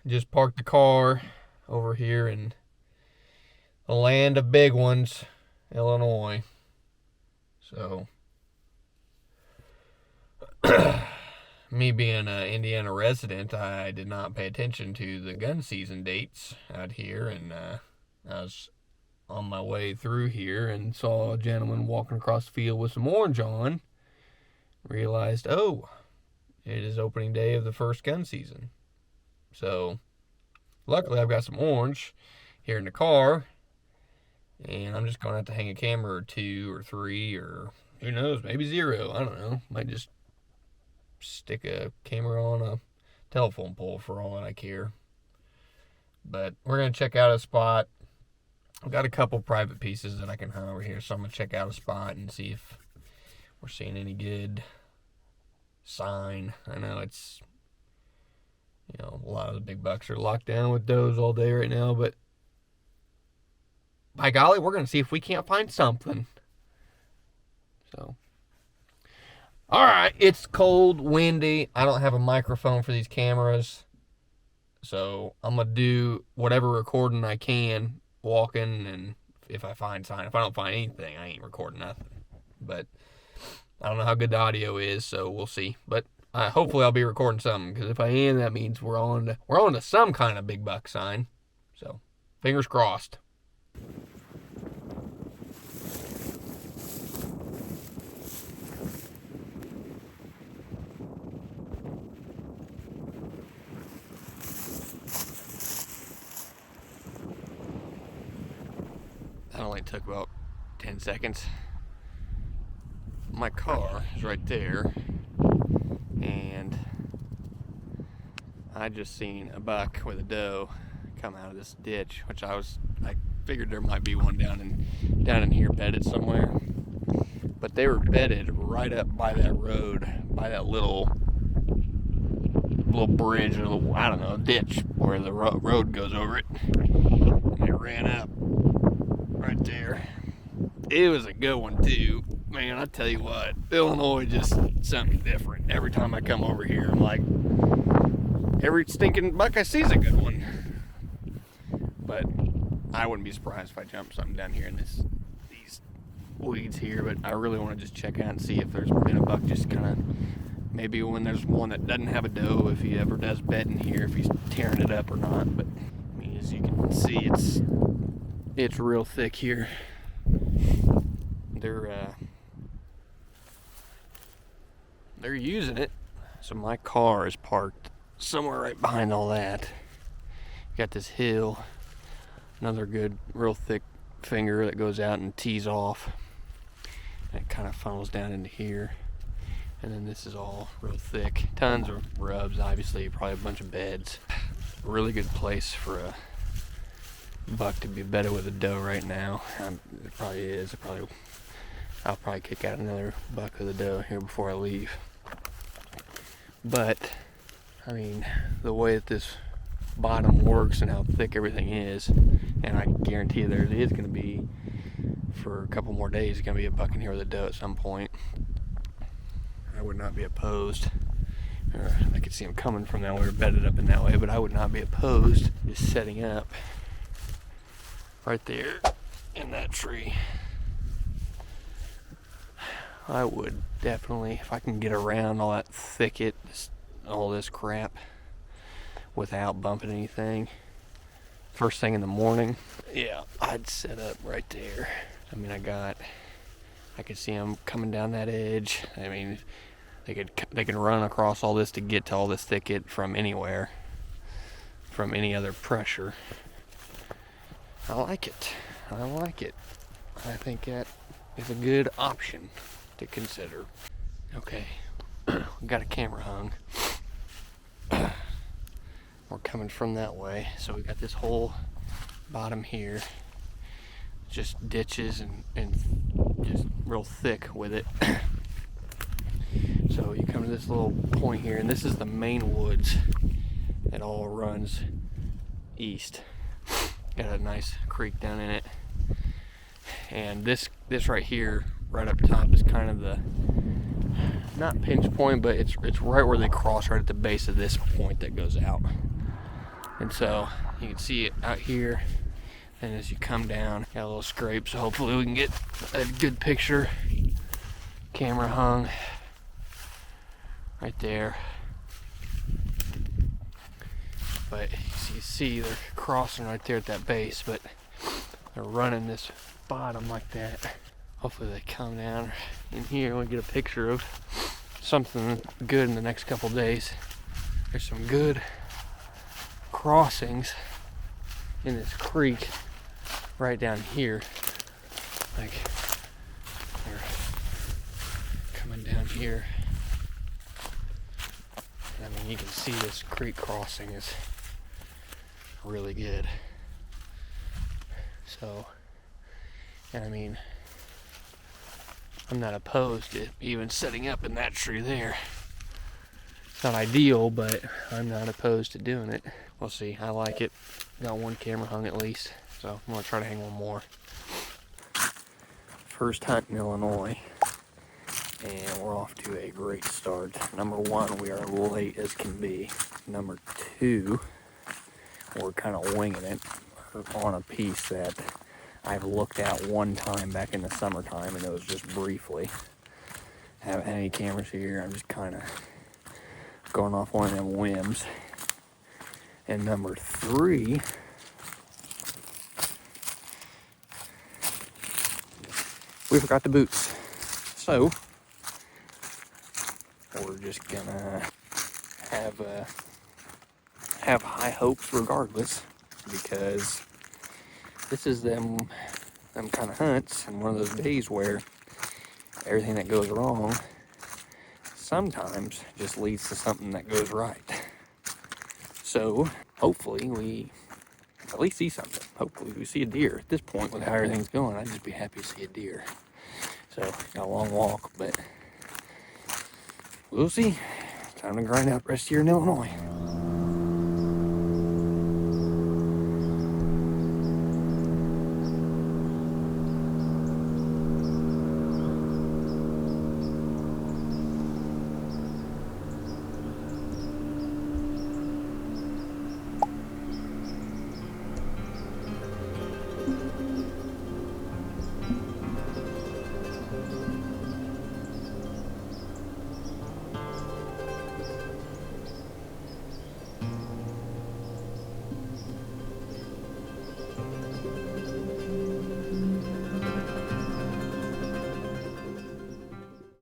Just parked the car over here in the land of big ones, Illinois. So, me being an Indiana resident, I did not pay attention to the gun season dates out here, and I was on my way through here and saw a gentleman walking across the field with some orange on. Realized, oh, it is opening day of the first gun season. So, luckily, I've got some orange here in the car, and I'm just going to have to hang a camera or two or three, or who knows, maybe zero. I don't know. Might just stick a camera on a telephone pole for all that I care. But we're going to check out a spot. I've got a couple private pieces that I can hunt over here, so I'm going to check out a spot and see if we're seeing any good sign. I know it's, a lot of the big bucks are locked down with does all day right now, but by golly, we're going to see if we can't find something. So, all right, it's cold, windy. I don't have a microphone for these cameras, so I'm going to do whatever recording I can walking, and if I find sign. If I don't find anything, I ain't recording nothing. But I don't know how good the audio is, so we'll see. But hopefully I'll be recording something, because if I am, that means we're on to some kind of big buck sign. So, fingers crossed. That only took about 10 seconds. My car is right there, and I just seen a buck with a doe come out of this ditch, which I figured there might be one down in here bedded somewhere. But they were bedded right up by that road, by that little bridge, or I don't know, ditch where the road goes over it. And they ran up right there. It was a good one too. Man, I tell you what, Illinois just something different. Every time I come over here, I'm like, every stinking buck I see is a good one. But I wouldn't be surprised if I jumped something down here in these weeds here. But I really want to just check out and see if there's been a buck just kind of, maybe when there's one that doesn't have a doe, if he ever does bedding here, if he's tearing it up or not. But I mean, as you can see, it's real thick here. They're using it. So my car is parked somewhere right behind all that. Got this hill, another good, real thick finger that goes out and tees off. And it kind of funnels down into here. And then this is all real thick. Tons of rubs, obviously, probably a bunch of beds. A really good place for a buck to be bedded with a doe right now. It probably is. I'll probably kick out another buck with a doe here before I leave. But, I mean, the way that this bottom works and how thick everything is, and I guarantee there is going to be, for a couple more days, going to be a buck in here with a doe at some point. I would not be opposed. I could see them coming from that way or bedded up in that way, but I would not be opposed just setting up right there in that tree. I would definitely, if I can get around all that thicket, all this crap, without bumping anything, first thing in the morning, yeah, I'd set up right there. I mean, I could see them coming down that edge. I mean, they can run across all this to get to all this thicket from anywhere, from any other pressure. I like it. I think that is a good option to consider. Okay, we got a camera hung. We're coming from that way, so we got this whole bottom here, just ditches and just real thick with it. So you come to this little point here, and this is the main woods that all runs east. Got a nice creek down in it, and this right here, right up top, is kind of the, not pinch point, but it's right where they cross, right at the base of this point that goes out. And so you can see it out here. And as you come down, got a little scrape, so hopefully we can get a good picture. Camera hung right there. But as you see, they're crossing right there at that base, but they're running this bottom like that. Hopefully they come down in here and we get a picture of something good in the next couple days. There's some good crossings in this creek right down here. Like they're coming down here. I mean, you can see this creek crossing is really good. So, and I mean, I'm not opposed to even setting up in that tree there. It's not ideal, but I'm not opposed to doing it. We'll see. I like it. Got one camera hung at least, so I'm gonna try to hang one more. First hunt in Illinois, and we're off to a great start. Number one, we are late as can be. Number two, we're kind of winging it on a piece that I've looked at one time back in the summertime, and it was just briefly. Haven't had any cameras here. I'm just kind of going off one of them whims. And number three, we forgot the boots. So we're just gonna have high hopes regardless, because this is them kind of hunts, and one of those days where everything that goes wrong sometimes just leads to something that goes right. So hopefully we at least see something. Hopefully we see a deer. At this point, with how everything's going, I'd just be happy to see a deer. So got a long walk, but we'll see. Time to grind out rest here in Illinois.